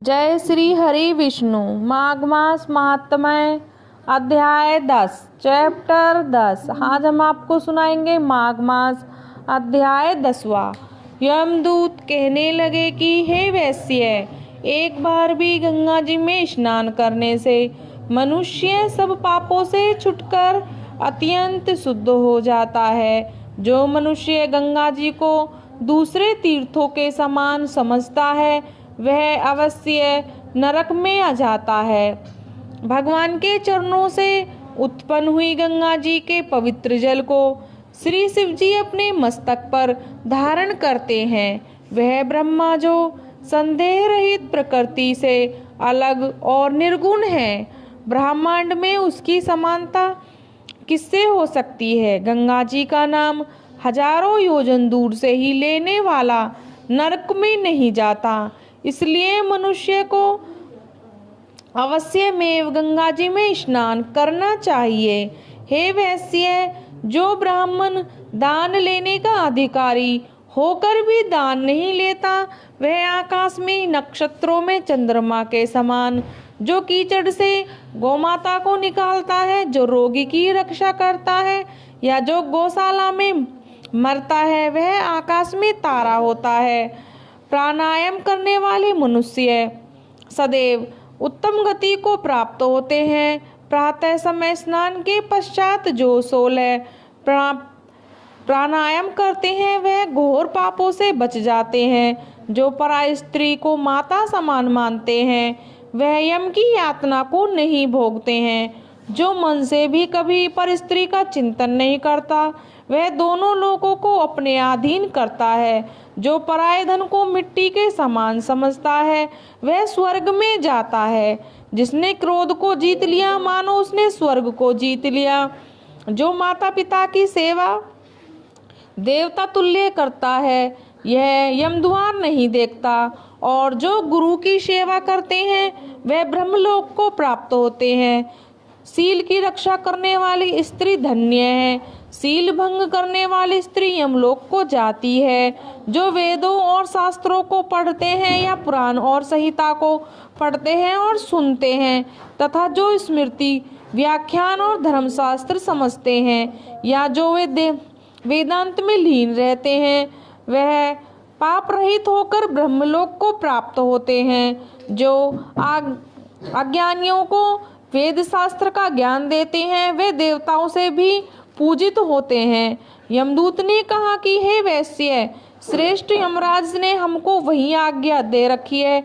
जय श्री हरि विष्णु। माघ मास महात्म्य अध्याय 10 चैप्टर 10। आज हम आपको सुनाएंगे माघ मास अध्याय 10वां। यमदूत कहने लगे कि हे वैश्य, एक बार भी गंगा जी में स्नान करने से मनुष्य सब पापों से छुटकर अत्यंत शुद्ध हो जाता है। जो मनुष्य गंगा जी को दूसरे तीर्थों के समान समझता है वह अवश्य नरक में आ जाता है। भगवान के चरणों से उत्पन्न हुई गंगा जी के पवित्र जल को श्री शिव जी अपने मस्तक पर धारण करते हैं। वह ब्रह्मा जो संदेह रहित प्रकृति से अलग और निर्गुण है, ब्रह्मांड में उसकी समानता किससे हो सकती है। गंगा जी का नाम हजारों योजन दूर से ही लेने वाला नरक में नहीं जाता, इसलिए मनुष्य को अवश्य में गंगा जी में स्नान करना चाहिए। हे वैश्य, जो ब्राह्मण दान लेने का अधिकारी होकर भी दान नहीं लेता, वह आकाश में नक्षत्रों में चंद्रमा के समान, जो कीचड़ से गौमाता को निकालता है, जो रोगी की रक्षा करता है या जो गौशाला में मरता है, वह आकाश में तारा होता है। प्राणायाम करने वाले मनुष्य सदैव उत्तम गति को प्राप्त होते हैं। प्रातः समय स्नान के पश्चात जो 16 प्राणायाम करते हैं वह घोर पापों से बच जाते हैं। जो पराय स्त्री को माता समान मानते हैं वह यम की यातना को नहीं भोगते हैं। जो मन से भी कभी पर स्त्री का चिंतन नहीं करता वह दोनों लोगों को अपने अधीन करता है। जो पराय धन को मिट्टी के समान समझता है वह स्वर्ग में जाता है। जिसने क्रोध को जीत लिया मानो उसने स्वर्ग को जीत लिया। जो माता पिता की सेवा देवता तुल्य करता है यह यमद्वार नहीं देखता, और जो गुरु की सेवा करते हैं वह ब्रह्मलोक को प्राप्त होते हैं। सील की रक्षा करने वाली स्त्री धन्य है। सील भंग करने वाली स्त्री यमलोक को जाती है। जो वेदों और शास्त्रों को पढ़ते हैं या पुराण और संहिता को पढ़ते हैं और सुनते हैं, तथा जो स्मृति व्याख्यान और धर्मशास्त्र समझते हैं या जो वेदांत में लीन रहते हैं, वह पाप रहित होकर ब्रह्मलोक को प्राप्त होते हैं। जो अज्ञानियों को वेद शास्त्र का ज्ञान देते हैं वे देवताओं से भी पूजित होते हैं। यमदूत ने कहा कि हे वैश्य, श्रेष्ठ यमराज ने हमको वही आज्ञा दे रखी है